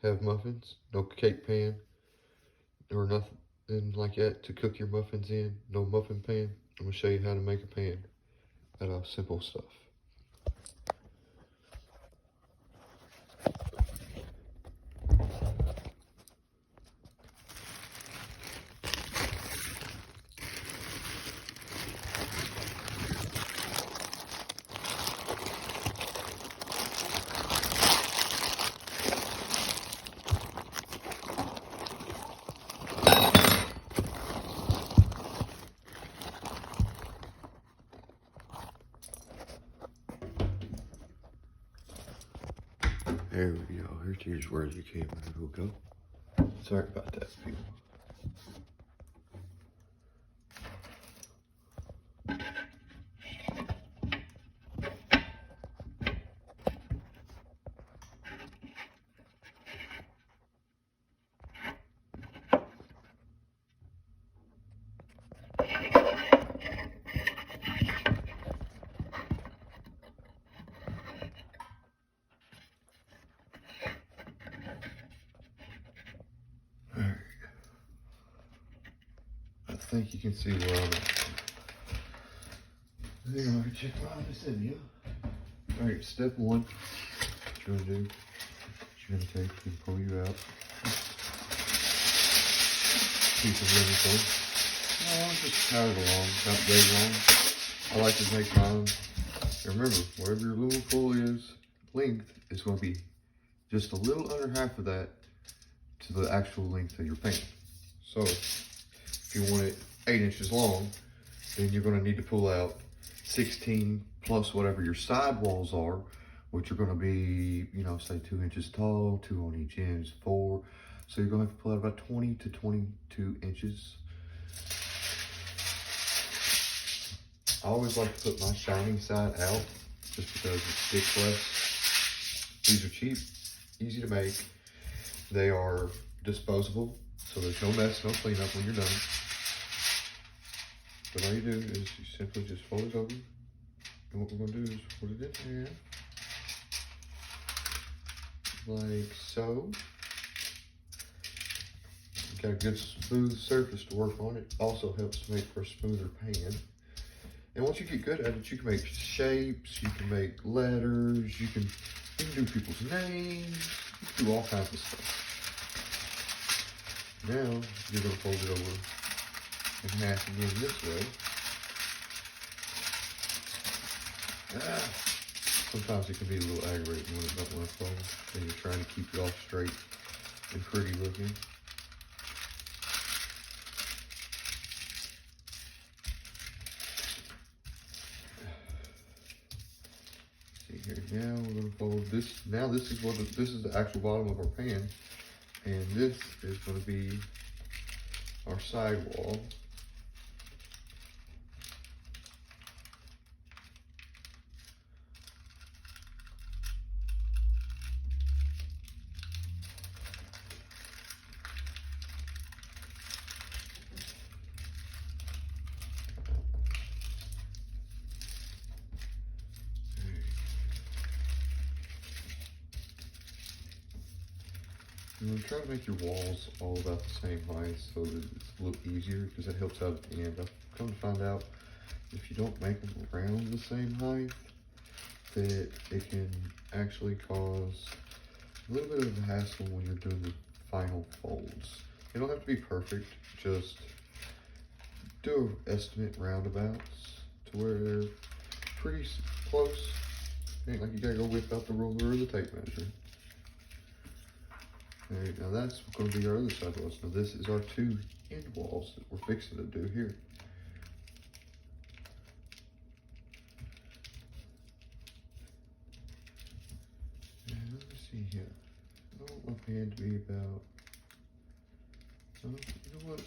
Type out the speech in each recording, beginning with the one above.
have muffins, no cake pan or nothing like that to cook your muffins in, no muffin pan, I'm gonna show you how to make a pan out of simple stuff. There we go. Here's where the camera will go. Sorry about that, people. Alright. I think you can see where I'm at. There you are, check out this video. Alright, step one. What you're gonna do, you're gonna take and pull you out. Piece of lemon foil. No, just power it along, not very long. I like to make mine. And remember, wherever your lemon foil is, length is going to be just a little under half of that to the actual length of your pan. So, if you want it 8 inches long, then you're going to need to pull out 16 plus whatever your side walls are, which are going to be, you know, say 2 inches tall, 2 on each end is 4. So you're going to have to pull out about 20 to 22 inches. I always like to put my shining side out just because it sticks less. These are cheap, easy to make. They are disposable, so there's no mess, no cleanup when you're done. But all you do is you simply just fold it over. And what we're going to do is put it in there, like so. Got a good smooth surface to work on. It also helps make for a smoother pan. And once you get good at it, you can make shapes, you can make letters, you can do people's names, you can do all kinds of stuff. Now, you're going to fold it over in half again this way. Sometimes it can be a little aggravating when it doesn't want to fold, and you're trying to keep it all straight and pretty looking. Now we're going to fold this. Now this is the actual bottom of our pan, and this is going to be our side wall. And try to make your walls all about the same height so that it's a little easier, because it helps out at the end. I've come to find out if you don't make them around the same height, that it can actually cause a little bit of a hassle when you're doing the final folds. You don't have to be perfect, just do an estimate roundabouts to where they're pretty close. Ain't like you gotta go whip out the ruler or the tape measure. Alright, now that's going to be our other side walls. Now this is our 2 end walls that we're fixing to do here. And let me see here. I want my pan to be about, you know what?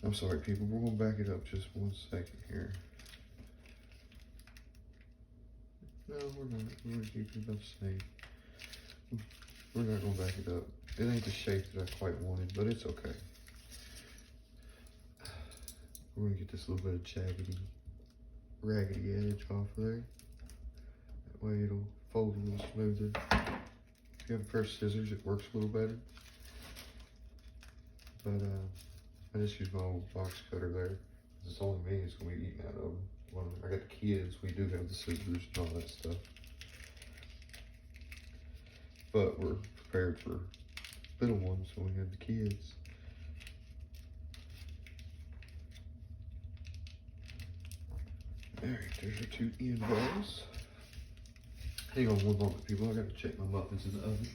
I'm sorry people, we're going to back it up just 1 second here. No, we're not. We're going to keep it about the same. We're not going to back it up. It ain't the shape that I quite wanted, but it's okay. We're going to get this little bit of jaggedy, raggedy edge off of there. That way it'll fold a little smoother. you have a pair of scissors, it works a little better. But I just use my old box cutter there. It's only me that's gonna be eating out of them. When I got the kids, we do have the scissors and all that stuff. But we're prepared for little ones when we have the kids. Alright, there's our 2 end balls. Hang on one moment, people. I gotta check my muffins in the oven.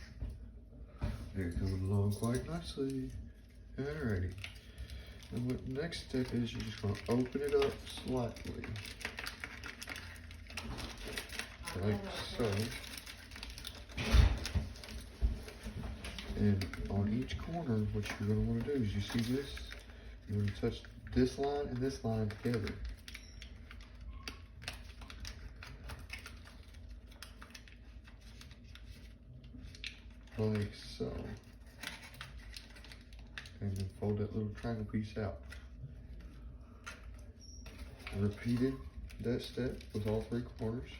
They're coming along quite nicely. Alrighty. And what the next step is, you're just gonna open it up slightly. Like so. And on each corner, what you're gonna wanna do is, you see this? You're gonna touch this line and this line together. Like so. And then fold that little triangle piece out. Repeated that step with all 3 corners.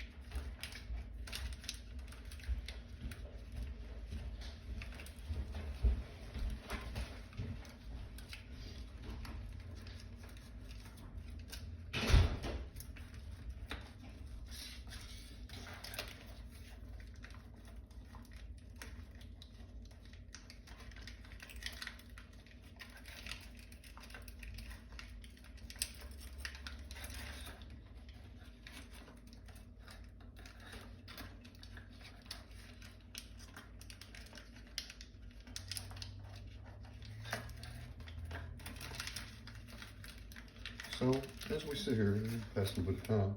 So, as we sit here and pass a little bit of time,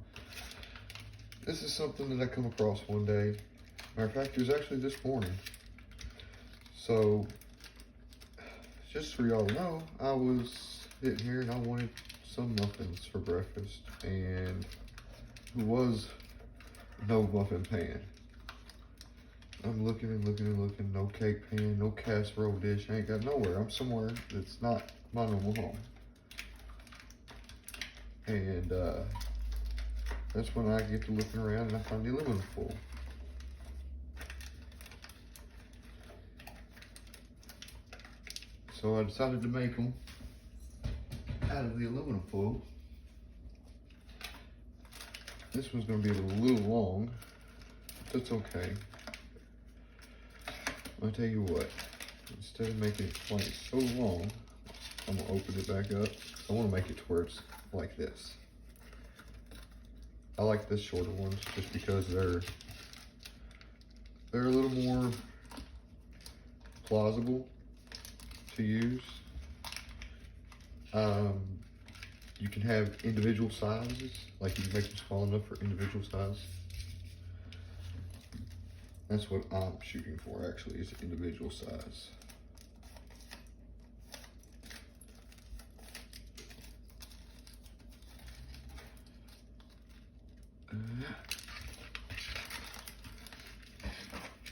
this is something that I come across one day. Matter of fact, it was actually this morning. So, just for y'all to know, I was sitting here and I wanted some muffins for breakfast, and there was no muffin pan. I'm looking and looking and looking, no cake pan, no casserole dish, I ain't got nowhere. I'm somewhere that's not my normal home. And that's when I get to looking around and I find the aluminum foil. So I decided to make them out of the aluminum foil. This one's going to be a little long, but that's okay. I'll tell you what, instead of making it like so long, I'm going to open it back up. I want to make it to where it's like this. I like the shorter ones just because they're a little more plausible to use. You can have individual sizes, like you can make them small enough for individual size. That's what I'm shooting for, actually, is individual size.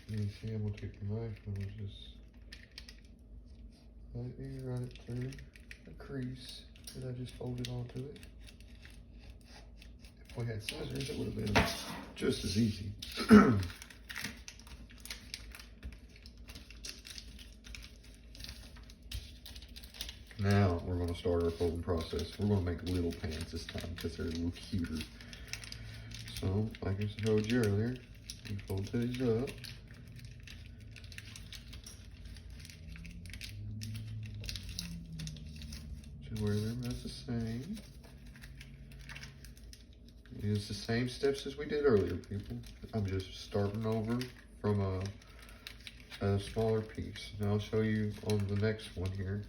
You see, I'm gonna take the knife and we'll just lightly run it through the crease that I just folded onto it. If we had scissors, it would have been just as easy. Now we're going to start our folding process. We're going to make little pans this time because they're a little cuter. So, like I told you earlier, you fold these up. To where they're about the same. Use the same steps as we did earlier, people. I'm just starting over from a smaller piece. Now I'll show you on the next one here,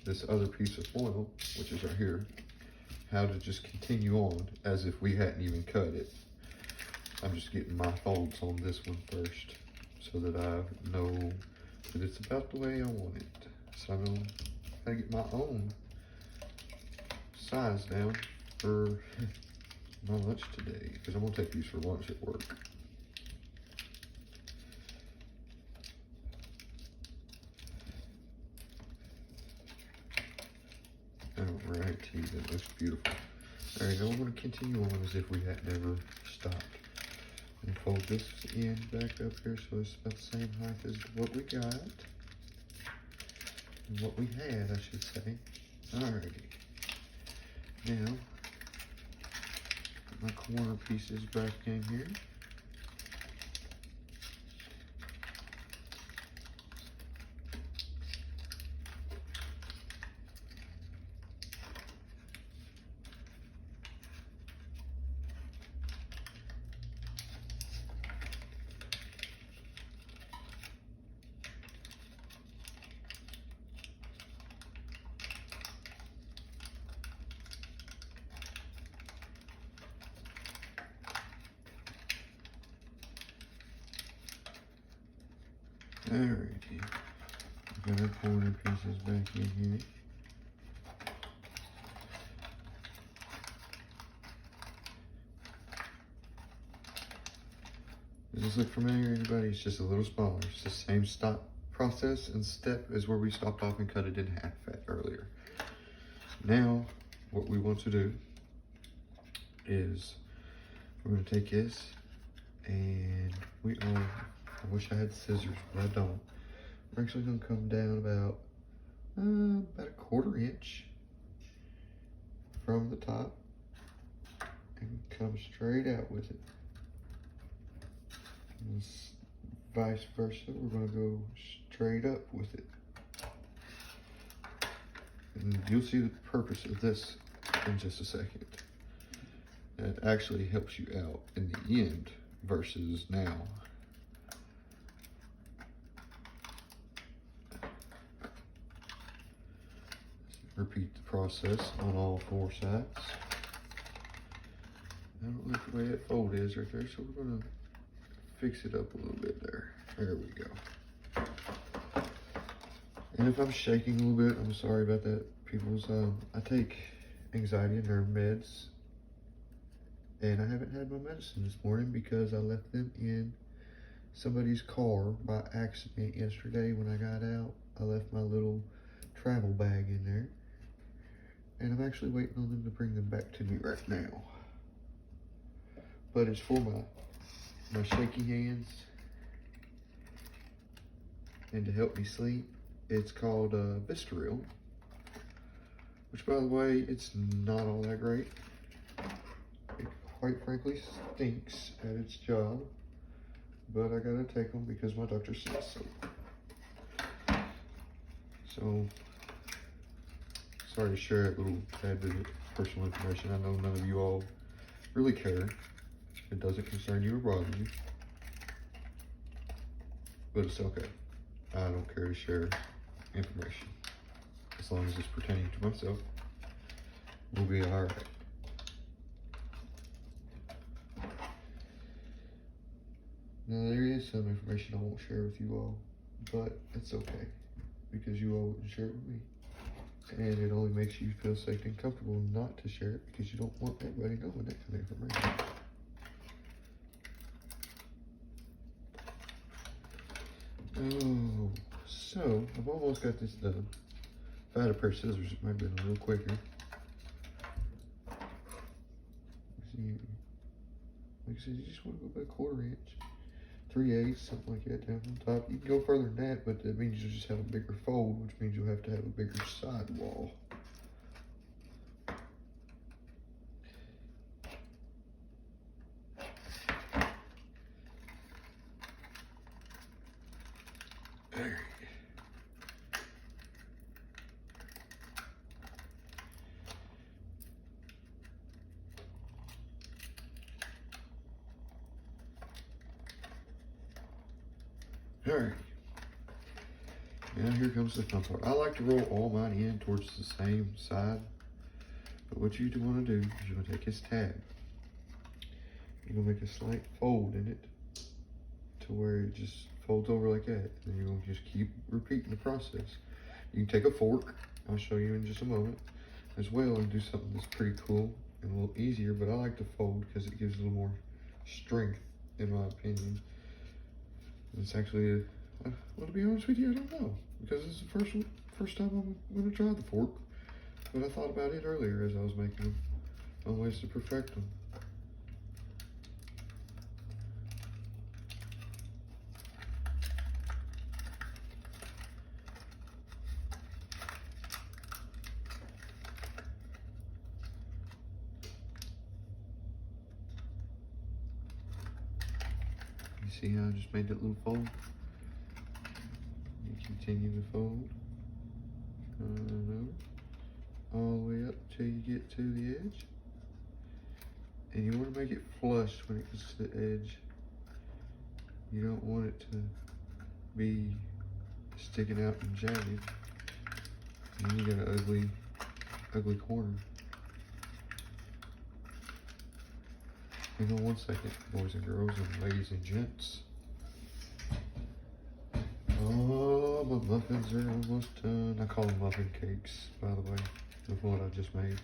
this other piece of foil, which is right here, how to just continue on as if we hadn't even cut it. I'm just getting my folds on this one first so that I know that it's about the way I want it. So I know how to get my own size down for my lunch today, because I'm going to take these for lunch at work. Alright, that looks beautiful. Alright, now we're going to continue on as if we had never stopped. And fold this end back up here so it's about the same height as what we got. And what we had, I should say. Alrighty. Now, put my corner pieces back in here. Alrighty, got our corner pieces back in here. Does this look familiar, anybody? It's just a little smaller. It's the same process and step as where we stopped off and cut it in half earlier. Now, what we want to do is we're going to take this and I wish I had scissors, but I don't. We're actually going to come down about a 1/4 inch from the top and come straight out with it. And vice versa, we're going to go straight up with it. And you'll see the purpose of this in just a second. That actually helps you out in the end versus now. Repeat the process on all 4 sides. I don't like the way that fold is right there, so we're going to fix it up a little bit there. There we go. And if I'm shaking a little bit, I'm sorry about that, people's. I take anxiety and nerve meds, and I haven't had my medicine this morning because I left them in somebody's car by accident yesterday when I got out. I left my little travel bag in there. And I'm actually waiting on them to bring them back to me right now. But it's for my shaky hands and to help me sleep. It's called Vistaril, which, by the way, it's not all that great. It quite frankly stinks at its job, but I gotta take them because my doctor says so. So, sorry to share a little tad bit of personal information. I know none of you all really care. It doesn't concern you or bother you. But it's okay. I don't care to share information. As long as it's pertaining to myself, we'll be alright. Now there is some information I won't share with you all, but it's okay because you all wouldn't share it with me. And it only makes you feel safe and comfortable not to share it because you don't want everybody knowing that kind of information. Oh, so I've almost got this done. If I had a pair of scissors, it might have been a little quicker. See, like I said, you just want to go about 1/4 inch, 3/8, something like that down on top. You can go further than that, but that means you'll just have a bigger fold, which means you'll have to have a bigger side wall. There. Alright, now here comes the fun part. I like to roll all mine in towards the same side, but what you want to do is you're going to take this tab, you're going to make a slight fold in it to where it just folds over like that, and you're going to just keep repeating the process. You can take a fork, I'll show you in just a moment, as well, and do something that's pretty cool and a little easier, but I like to fold because it gives a little more strength, in my opinion. It's actually, well, to be honest with you, I don't know, because it's the first time I'm going to try the fork, but I thought about it earlier as I was making them, on ways to perfect them. See how I just made that little fold? You continue to fold. All the way up till you get to the edge. And you want to make it flush when it gets to the edge. You don't want it to be sticking out and jagged. And you got an ugly corner. Hang on one second, boys and girls and ladies and gents. Oh, my muffins are almost done. I call them muffin cakes, by the way, with what I just made.